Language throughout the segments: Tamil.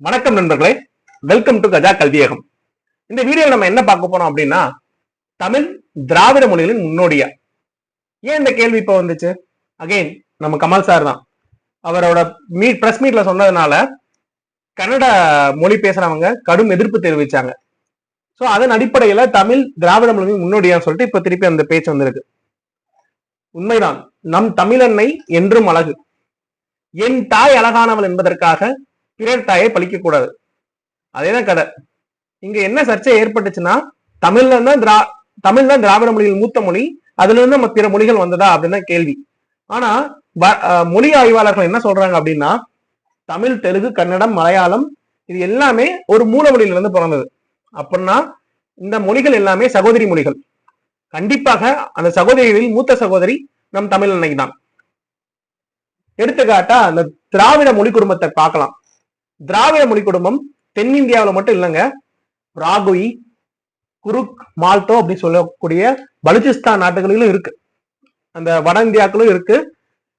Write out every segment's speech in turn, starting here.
வணக்கம் நண்பர்களே, வெல்கம் டு கஜா கல்வியகம். இந்த வீடியோல நம்ம என்ன பார்க்க போறோம் அப்படின்னா, தமிழ் திராவிட மொழிகளின் முன்னோடியா. ஏன் இந்த கேள்வி இப்ப வந்துச்சு? அகைன் நம்ம கமல் சார் தான் அவரோட பிரஸ் மீட்ல சொன்னதுனால கன்னட மொழி பேசுறவங்க கடும் எதிர்ப்பு தெரிவிச்சாங்க. சோ அதன் அடிப்படையில தமிழ் திராவிட மொழியின் முன்னோடியான்னு சொல்லிட்டு இப்ப திருப்பி அந்த பேச்சு வந்திருக்கு. உண்மைதான், நம் தமிழன்னை என்றும் அழகு. என் தாய் அழகானவள் என்பதற்காக பிறர் தாயை பழிக்க கூடாது. அதேதான் கதை. இங்க என்ன சர்ச்சை ஏற்பட்டுச்சுன்னா, தமிழ் தான் திராவிட மொழியில் மூத்த மொழி, அதுல இருந்து நம்ம பிற மொழிகள் வந்ததா அப்படின்னு கேள்வி. ஆனா மொழி ஆய்வாளர்கள் என்ன சொல்றாங்க அப்படின்னா, தமிழ், தெலுங்கு, கன்னடம், மலையாளம் இது எல்லாமே ஒரு மூல மொழியில இருந்து பிறந்தது. அப்படின்னா இந்த மொழிகள் எல்லாமே சகோதரி மொழிகள். கண்டிப்பாக அந்த சகோதரிகளில் மூத்த சகோதரி நம் தமிழ் அன்னை தான். எடுத்துக்காட்டா அந்த திராவிட மொழி குடும்பத்தை பார்க்கலாம். திராவிட மொழி குடும்பம் தென்னிந்தியாவில் மட்டும் இல்லைங்க, ராகுயி, குருக், மால்டோ அப்படின்னு சொல்லக்கூடிய பலுச்சிஸ்தான் நாட்டுகளிலும் இருக்கு, அந்த வட இந்தியாக்களும் இருக்கு.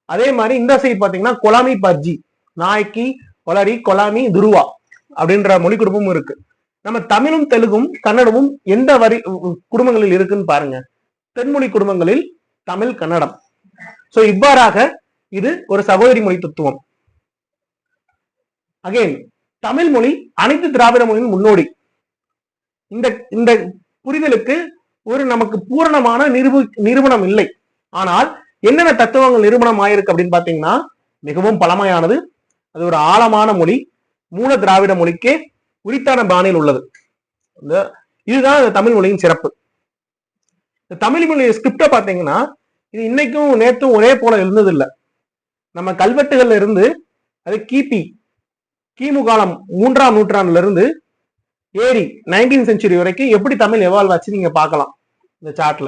அதே மாதிரி இந்த சைடு பாத்தீங்கன்னா கொலாமி பர்ஜி, நாய்க்கி, கொலரி, கொலாமி, துருவா அப்படின்ற மொழி குடும்பமும் இருக்கு. நம்ம தமிழும் தெலுங்கும் கன்னடமும் எந்த குடும்பங்களில் இருக்குன்னு பாருங்க. தென்மொழி குடும்பங்களில் தமிழ், கன்னடம். சோ இவ்வாறாக இது ஒரு சகோதரி மொழி தத்துவம். அகைன் தமிழ் மொழி அனைத்து திராவிட மொழியின் முன்னோடி. இந்த புரிதலுக்கு ஒரு நமக்கு பூரணமான நிரூபணம் இல்லை. ஆனால் என்னென்ன தத்துவங்கள் நிரூபணம் ஆயிருக்கு அப்படின்னு பாத்தீங்கன்னா, மிகவும் பழமையானது, அது ஒரு ஆழமான மொழி, மூல திராவிட மொழிக்கே உரித்தான பாணியில் உள்ளது. இதுதான் தமிழ் மொழியின் சிறப்பு. இந்த தமிழ் மொழி ஸ்கிரிப்ட பாத்தீங்கன்னா, இது இன்னைக்கும் நேற்றும் ஒரே போல இருந்தது இல்லை. நம்ம கல்வெட்டுகள்ல இருந்து அது கிமு காலம் 3ஆம் நூற்றாண்டுல இருந்து ஏறி 19th செஞ்சுரி வரைக்கும் எப்படி தமிழ் எவால்வ் ஆச்சு நீங்க பார்க்கலாம் இந்த சார்ட்ல.